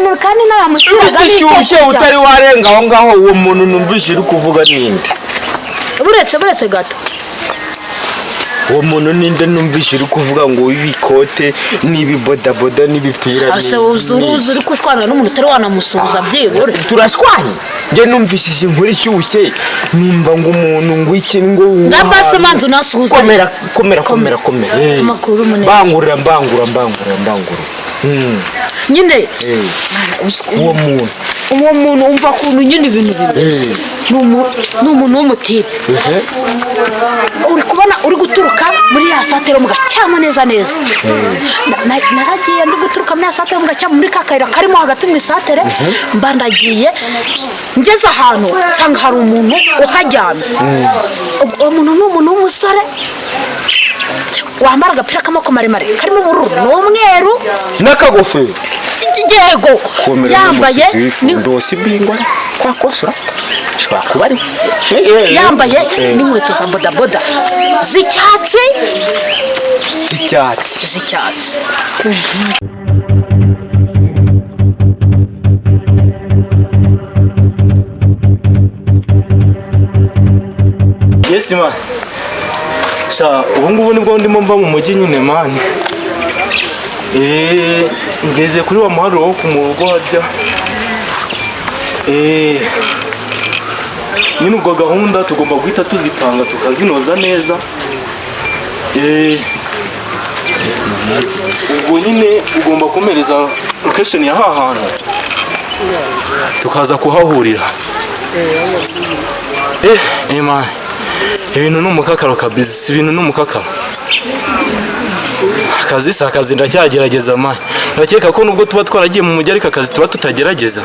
muntu kandi naramushyiraga n'ishyushye utari warenga aho ngaho uwo muntu numvise uri kuvuga ninde buretse gato uwo muntu ninde numvise uri kuvuga ngo ibikote n'ibibodaboda n'ibipira asa uzuruzi uri kushwana n'umuntu utari wanamusuhuza byibure turashwanye nge numvise inkuru ishyushye numva ngo umuntu ngo iki ngo ngapase manzu nasuhuza komera makuru munene bangura nyine uwo muntu umva kuntu nyine ibintu bimeze n'umuntu w'umutipe uri kubona uri guturuka muri ya satero mugacyama neza naragiye ndi guturuka muri ya satero mugacyama muri kakayira karimo hagati mu satere mbandagiye ngeze ahantu nsanga hari umuntu uhajyana uwo muntu ni umuntu w'umusore wambara agapira k'amaboko maremare karimo ubururu n'umweru n'akagofero igihego yambaye ndosi bingwa kwa kosora shobora yambaye n'inkweto za bodaboda z'icyatsi Yes man sha ubungubu nibwo ndimo mva mu mujyi nyine man ngeze kuri wa muharo wo kumurugo hajya nyine ubwo gahunda tugomba guhita tuzipanga tukazinoza neza ubwo nyine ugomba kumereza location ya hantu tukaza kuhahurira man ibintu n'umukakaro kabisa ibintu n'umukakaro akazi ndacyagerageza mani ndakeka ko nubwo tuba twaragiye mu mujyi ariko akazi tuba tutagerageza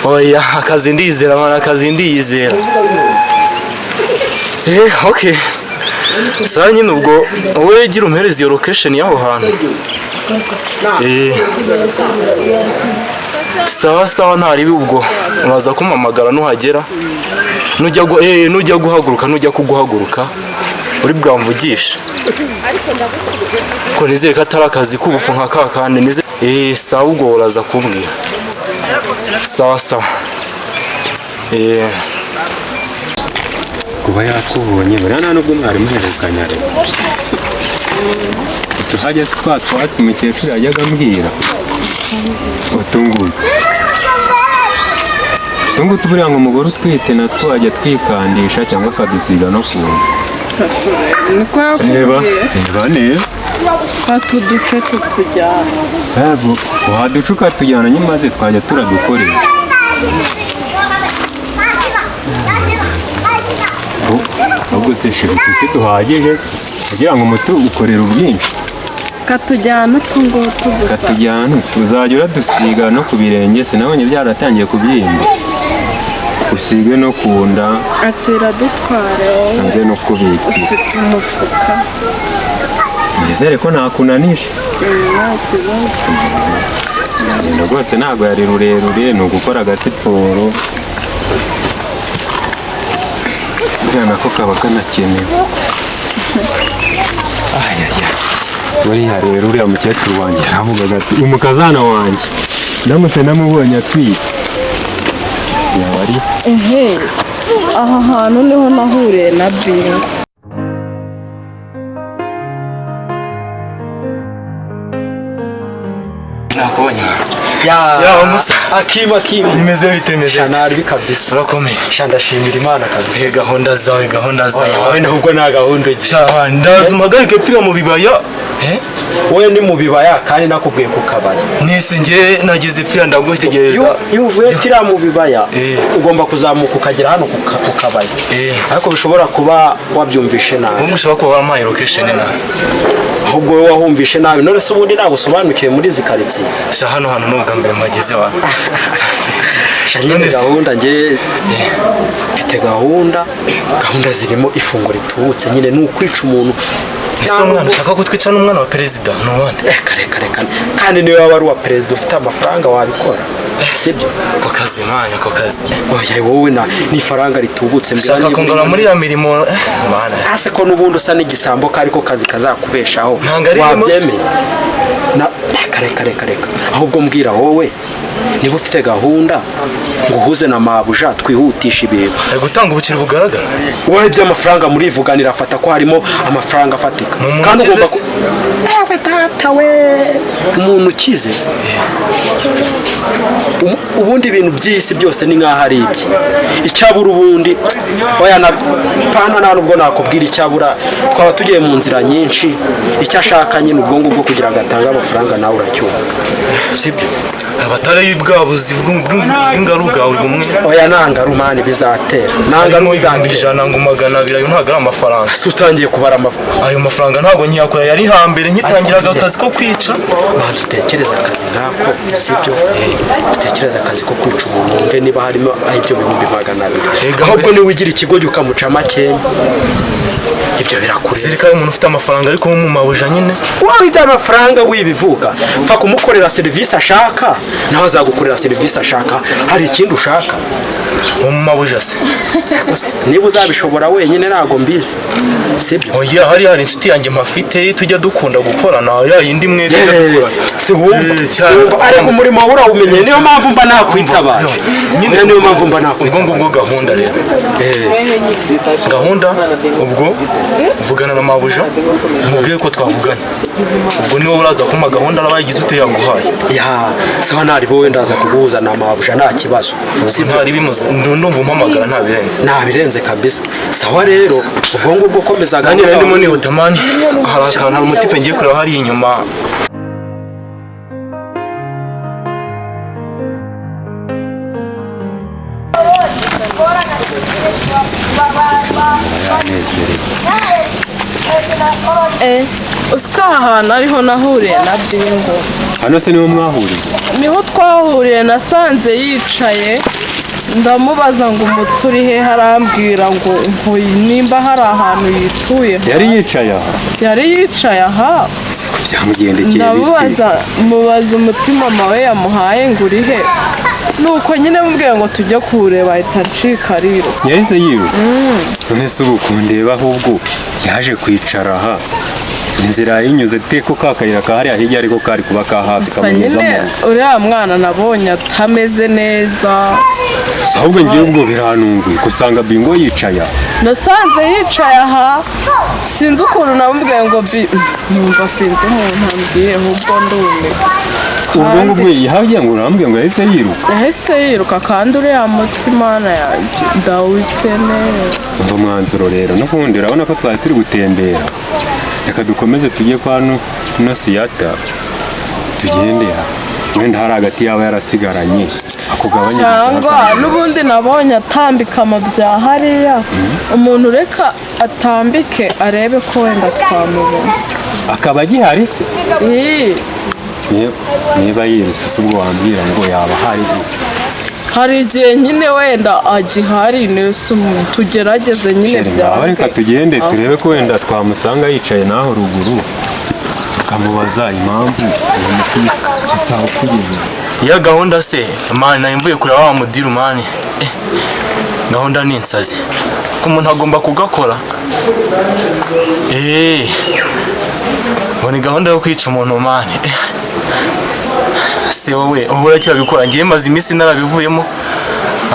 oya akazi ndizera mani akazi ndiyizera okay saa nyine ubwo wowe gira umuhereza iyo location y'aho hantu sawa ntaribi ubwo uraza kumpamagara nuhagera nujya kuguhaguruka uri bwamvugisha ko nizere ko atari akazi k'ubufu nka kakandi nizere sawa ubwo uraza kumbwira sawa kuba yakubonye buriya nta nubwo mwari muherukanya rero tuhajya si twatsi umukecuru yajyaga ambwira utungutu buriya ngo umugore utwite natwo wajya twikandisha cyangwa akadusiga no ku reba neza uduce tutujyana waduca ukatujyana nyine maze twajya turadukoresha ahubwo se shiruka isi duhagije kugira ngo umuti ukorere ubwinshi katujyana utungutu gusa katujyana tuzajya uradusiga no ku birenge sinabonye byaratangiye kubyimba usige no ku nda akira dutware nze no kubiki ufite umufuka nizere ko ntakunanisha nta kibazo rwose ntabwo yari rurerure ni ugukora agasiporo buriya nako kaba kanakenewe buriya rero uriya mukecuru wanjye yaravugaga ati umukazana wanjye ndamutse namubonye atwite yaba ari aha hantu niho nahuriye na Bingo nakubonye ya musa akima nimeze bitemeze shanari kabisa urakomeye ndashimira Imana kabisa gahunda zawe wowe nubwo nta gahunda ugira ndazumagarike pfira mu bibaya wowe ni mu bibaya kandi nakubwiye ku kabaya nese nge nageze pfira ndagutegereza iyo uvuye kiriya mu bibaya ugomba kuzamuka ukagera hano ku kabaya ariko bishobora kuba wabyumvishe nabi ubwo ushobora kuba wampaye location nabi ahubwo wowe wahumvishe nabi none se ubundi ntabwo usobanukiwe muri izi karitsiye sha hano hantu n'ubwa mbere mageze wa nyine gahunda nge mfite gahunda zirimo ifunguro ritubutse nyine ni ukwica umuntu ese umwana ushaka kutwica n'umwana wa perezida n'uwandi kare kandi niwe waba ari uwa perezida ufite amafaranga wabikora sibyo ko kazi manya ko kazi oya wowe ni faranga ritubutse shaka kongora muri ya mirimo mana ase ko nubundi usa n'igisambo kariko kazi kazakubeshaho wabyemeye na kareka ahubwo mbwira wowe niba ufite gahunda ngo uhuze na mabuja twihutisha ibintu ari gutanga ubukire bugaragara wowe by'amafaranga murivuganira afata ko harimo amafaranga afatika kandi ugomba ewe data we umuntu ukize ubundi ibintu by'isi byose ni nk'aho ari ibye icyabura ubundi oya na pana nta nubwo nakubwira icyabura twaba tugiye mu nzira nyinshi icyo ashaka nyine ubwonko bwo kugira ngo atange amafaranga nawe uracyumva sibyo abatari bwabuzi bw'ingarugawe bumwe oya nangarumani bizatera nangaru ijana ngo 200 ayo ntabwo ari amafaranga si utangiye kubara ayo mafaranga ntabwo nkiyakora yari hambere nkitangiraga akazi ko kwica manzi utekereza akazi nkako sibyo utekereza akazi ko kwica umuntu wumve niba harimo ibyo bihumbi 200 ahubwo niwe ugira ikigo ukamuca makenya ibyo birakure zirika umuntu ufite amafaranga ariko mu mabuja nyine wowe iby'amafaranga wibivuga pfa kumukorera serivisi ashaka nawe azagukorera serivisi ashaka hari ikindi ushaka mu mabuja se niba uzabishobora wenyine ntago mbizi sibyo oya hari inshuti yanjye mpafite tujya dukunda gukorana ya yindi mwe dukora si wumva ariko umurimo urawumenye niyo mpamvu mba nakwitabaje nyine niyo mpamvu mba nakwitabaje ubwo gahunda rero gahunda ubwo vugana na mabuja mubwiye ko twavuganye ubwo niwe uraza kuma gahunda n'abayigize ute yaguhaye ya sawa nari bo wenda aza kuguhuza na mabuja nta kibazo ntari bimuze ndumva umpamagara nta birenze kabisa sawa rero ubwo ngubwo komeza gahunda nanjye ndimo nihuta mani hari umutipe ngiye kureba hari inyuma usika ahantu ariho nahuriye na Bingo hano se niho mwahuriye niho twahuriye nasanze yicaye ndamubaza ngo umuturi he harambwira ngo nimba hari ahantu yituye yari yicaye aha byamugendekeye mubaza umutima mawe yamuhaye ngo uri he nuko nyine mubwiye ngo tujye kuwureba ahita ncika riro yahise yiruka none se ubu kundeba ahubwo yaje kwicara aha inzira yinyuze teko kakayira kahari hirya ariko kari kuba ka hafi kamunyuza nyine uriya mwana nabonye atameze neza ahubwo ngiye ubwo biranunguye kusanga Bingo yicaye nasanze yicaye aha sinzi ukuntu namubwiye ngo numva sinzi umuntu ambwiye ahubwo ndume ubwo ngubwo yihagiye ngo namubwiye ngo yahise yiruka kandi uriya mutima yanjye ndawukeneye umva mwanzuro rero n'ubundi urabona ko twari turi gutembera reka dukomeze tujye kwa no siyata tugende wenda hari hagati yaba yarasigaranye akugabanya cyangwa n'ubundi nabonye atambika mu bya hariya umuntu reka atambike arebe ko wenda twamubona akaba agihari se niba yirutse se ubwo wambwira ngo yaba hari igihe nyine wenda agihari tugerageze nyine byawe reka tugende turebe ko wenda twamusanga yicaye naho ruguru tukamubaza impamvu uwo mutima atawukugeze iya gahunda se mani nayo mvuye kureba wa mudiru mani gahunda ni insazi ko umuntu agomba kugakora ngo ni gahunda yo kwica umuntu mani se wowe ubu uracyabikora ngiye maze iminsi narabivuyemo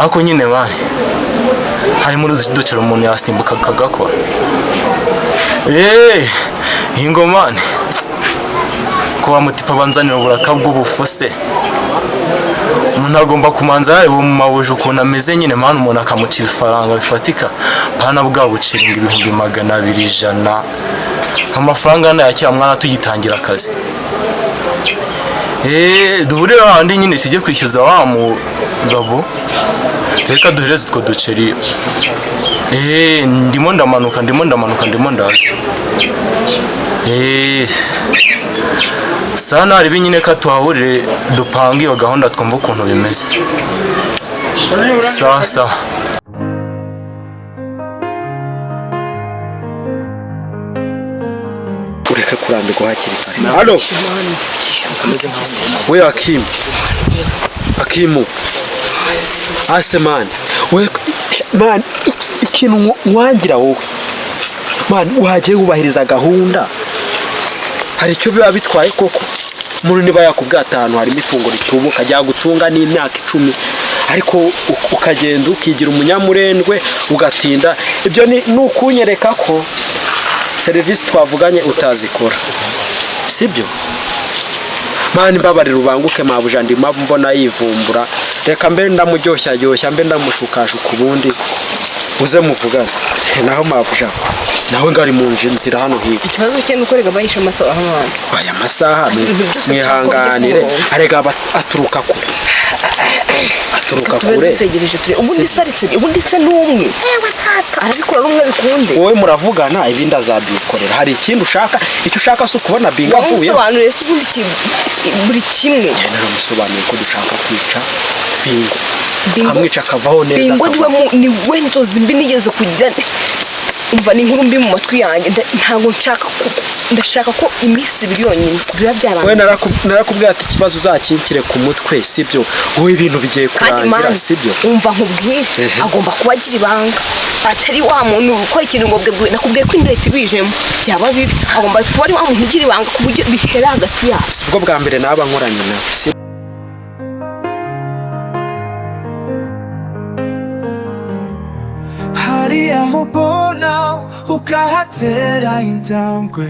ariko nyine mani harimo uducero umuntu yasimbuka akagakora iyi ngoma ko bamutipa banzanira uburaka bw'ubufu se umuntu agomba kumanza yareba mu mabuja ukuntu ameze nyine mani umuntu akamucira ifaranga bifatika pana bwa buciringa 200 100 amafaranga nayakira mwana tugitangira akazi duhurira ahandi nyine tujye kwishyuza wa mugabo reka duhereze utwo duceri ndimo ndamanuka ndaza sana hari nyine ko tuhahurire dupanga iyo gahunda twumva ukuntu bimeze sawa ureke kurambirwa hakiri kare halo we Hakim akimuka ase mani we mani ikintu wangira wowe mani wagiye wubahiriza gahunda hari icyo biba bitwaye koko umuntu niba yakubwira atanu harimo ifunguro ritubuka ajya gutunga n'imyaka 10 ariko ukagenda ukigira umunyamurendwe ugatinda ibyo ni ukunyereka ko serivisi twavuganye utazikora sibyo mani mbabarira ubanguke mabuja ndimo mbona yivumbura reka mbe ndamuryoshya mbe ndamushukashuka ubundi uze muvugane naho mabuja nawe ngari mu nzira hano higa ikibazo cye nuko rega bahisha amasaha hano aya masaha mwihanganire arega aturuka kure tutegereje turi ubundi saritse ubundi se n'umwe arabikora n'umwe bikunde wowe muravugana ibindi azabyikorera hari ikindi ushaka icyo ushaka se ukubona binga avuye wamusobanuriye se ubundi buri kimwe naramusobanuriye ko dushaka kwica bingo kamwica akavaho neza bingo ni we nzozi mbi nigeze kujya umva ni inkuru mbi mu matwi yanjye ntabwo ndashaka ko iminsi 2 yonyine biba byarangiye we narakubwira ati ikibazo uzakinkire ku mutwe sibyo wowe ibintu bigiye kurangira sibyo umva nkubwire agomba kuba agira ibanga atari wa muntu ukora ikintu ngo bwe nakubwiye ko indete ibijemo byaba bibi agomba kuba ari wa muntu ugira ibanga ku buryo bihera hagati yacu sibwo bwa mbere naba nkoranye nawe hariya hubona ukahatera intambwe